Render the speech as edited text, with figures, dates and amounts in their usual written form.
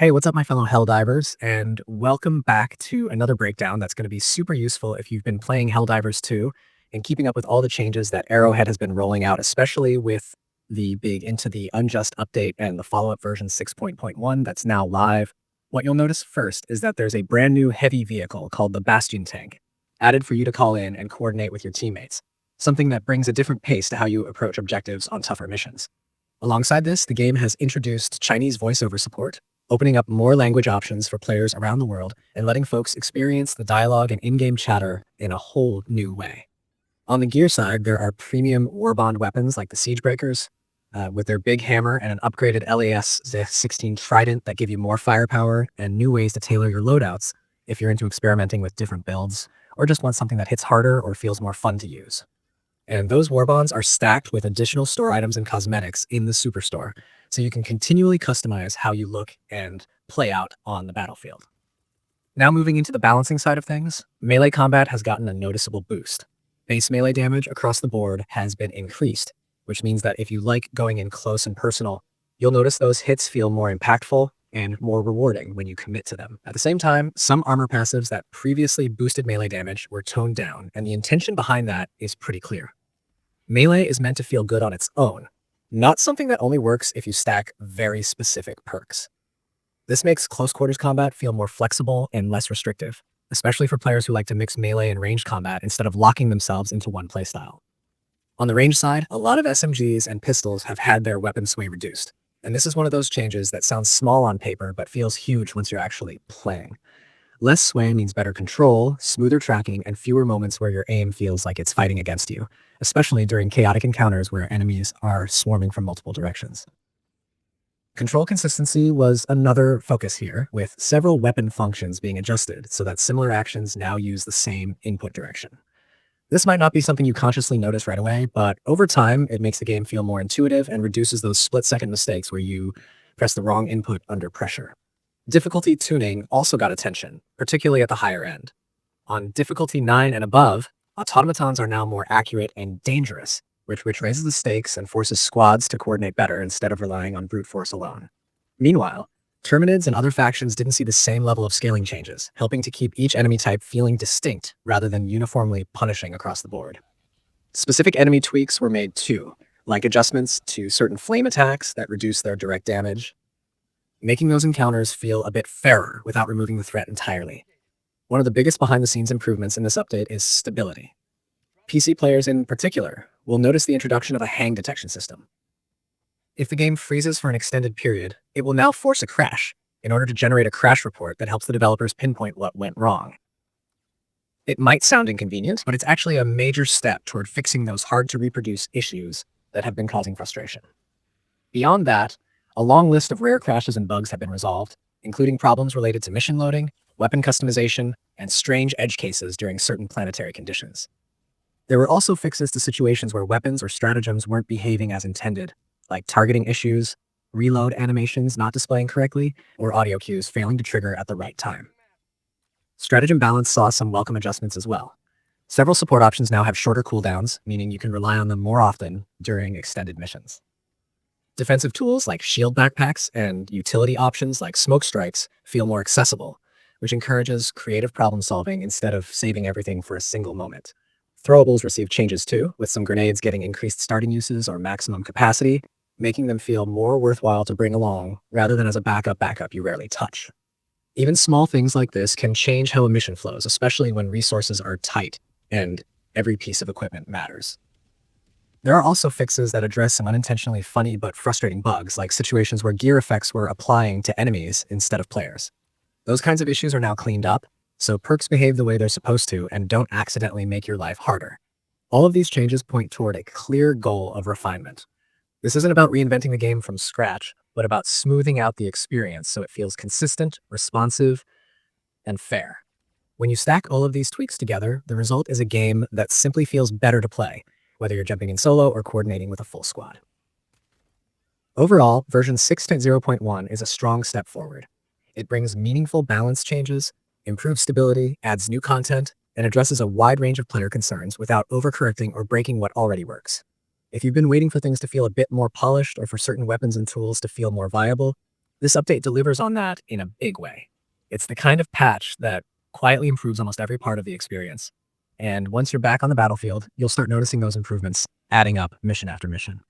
Hey, what's up, my fellow Helldivers, and welcome back to another breakdown that's going to be super useful if you've been playing Helldivers 2 and keeping up with all the changes that Arrowhead has been rolling out, especially with the big Into the Unjust update and the follow-up version 6.1 that's now live. What you'll notice first is that there's a brand new heavy vehicle called the Bastion Tank, added for you to call in and coordinate with your teammates, something that brings a different pace to how you approach objectives on tougher missions. Alongside this, the game has introduced Chinese voiceover support, opening up more language options for players around the world and letting folks experience the dialogue and in-game chatter in a whole new way. On the gear side, there are premium warbond weapons like the Siegebreakers, with their big hammer and an upgraded LAS-16 Trident that give you more firepower and new ways to tailor your loadouts if you're into experimenting with different builds or just want something that hits harder or feels more fun to use. And those warbonds are stacked with additional store items and cosmetics in the Superstore, so you can continually customize how you look and play out on the battlefield. Now moving into the balancing side of things, melee combat has gotten a noticeable boost. Base melee damage across the board has been increased, which means that if you like going in close and personal, you'll notice those hits feel more impactful and more rewarding when you commit to them. At the same time, some armor passives that previously boosted melee damage were toned down, and the intention behind that is pretty clear. Melee is meant to feel good on its own, not something that only works if you stack very specific perks. This makes close quarters combat feel more flexible and less restrictive, especially for players who like to mix melee and ranged combat instead of locking themselves into one playstyle. On the range side, a lot of SMGs and pistols have had their weapon sway reduced, and this is one of those changes that sounds small on paper but feels huge once you're actually playing. Less sway means better control, smoother tracking, and fewer moments where your aim feels like it's fighting against you, especially during chaotic encounters where enemies are swarming from multiple directions. Control consistency was another focus here, with several weapon functions being adjusted so that similar actions now use the same input direction. This might not be something you consciously notice right away, but over time, it makes the game feel more intuitive and reduces those split-second mistakes where you press the wrong input under pressure. Difficulty tuning also got attention, particularly at the higher end. On difficulty 9 and above, automatons are now more accurate and dangerous, which raises the stakes and forces squads to coordinate better instead of relying on brute force alone. Meanwhile, Terminids and other factions didn't see the same level of scaling changes, helping to keep each enemy type feeling distinct rather than uniformly punishing across the board. Specific enemy tweaks were made too, like adjustments to certain flame attacks that reduce their direct damage, making those encounters feel a bit fairer without removing the threat entirely. One of the biggest behind-the-scenes improvements in this update is stability. PC players in particular will notice the introduction of a hang detection system. If the game freezes for an extended period, it will now force a crash in order to generate a crash report that helps the developers pinpoint what went wrong. It might sound inconvenient, but it's actually a major step toward fixing those hard-to-reproduce issues that have been causing frustration. Beyond that, a long list of rare crashes and bugs have been resolved, including problems related to mission loading, weapon customization, and strange edge cases during certain planetary conditions. There were also fixes to situations where weapons or stratagems weren't behaving as intended, like targeting issues, reload animations not displaying correctly, or audio cues failing to trigger at the right time. Stratagem balance saw some welcome adjustments as well. Several support options now have shorter cooldowns, meaning you can rely on them more often during extended missions. Defensive tools like shield backpacks and utility options like smoke strikes feel more accessible, which encourages creative problem solving instead of saving everything for a single moment. Throwables receive changes too, with some grenades getting increased starting uses or maximum capacity, making them feel more worthwhile to bring along rather than as a backup you rarely touch. Even small things like this can change how a mission flows, especially when resources are tight and every piece of equipment matters. There are also fixes that address some unintentionally funny but frustrating bugs, like situations where gear effects were applying to enemies instead of players. Those kinds of issues are now cleaned up, so perks behave the way they're supposed to and don't accidentally make your life harder. All of these changes point toward a clear goal of refinement. This isn't about reinventing the game from scratch, but about smoothing out the experience so it feels consistent, responsive, and fair. When you stack all of these tweaks together, the result is a game that simply feels better to play, whether you're jumping in solo or coordinating with a full squad. Overall, version 6.0.1 is a strong step forward. It brings meaningful balance changes, improves stability, adds new content, and addresses a wide range of player concerns without overcorrecting or breaking what already works. If you've been waiting for things to feel a bit more polished or for certain weapons and tools to feel more viable, This update delivers on that in a big way. It's the kind of patch that quietly improves almost every part of the experience. And once you're back on the battlefield, you'll start noticing those improvements adding up mission after mission.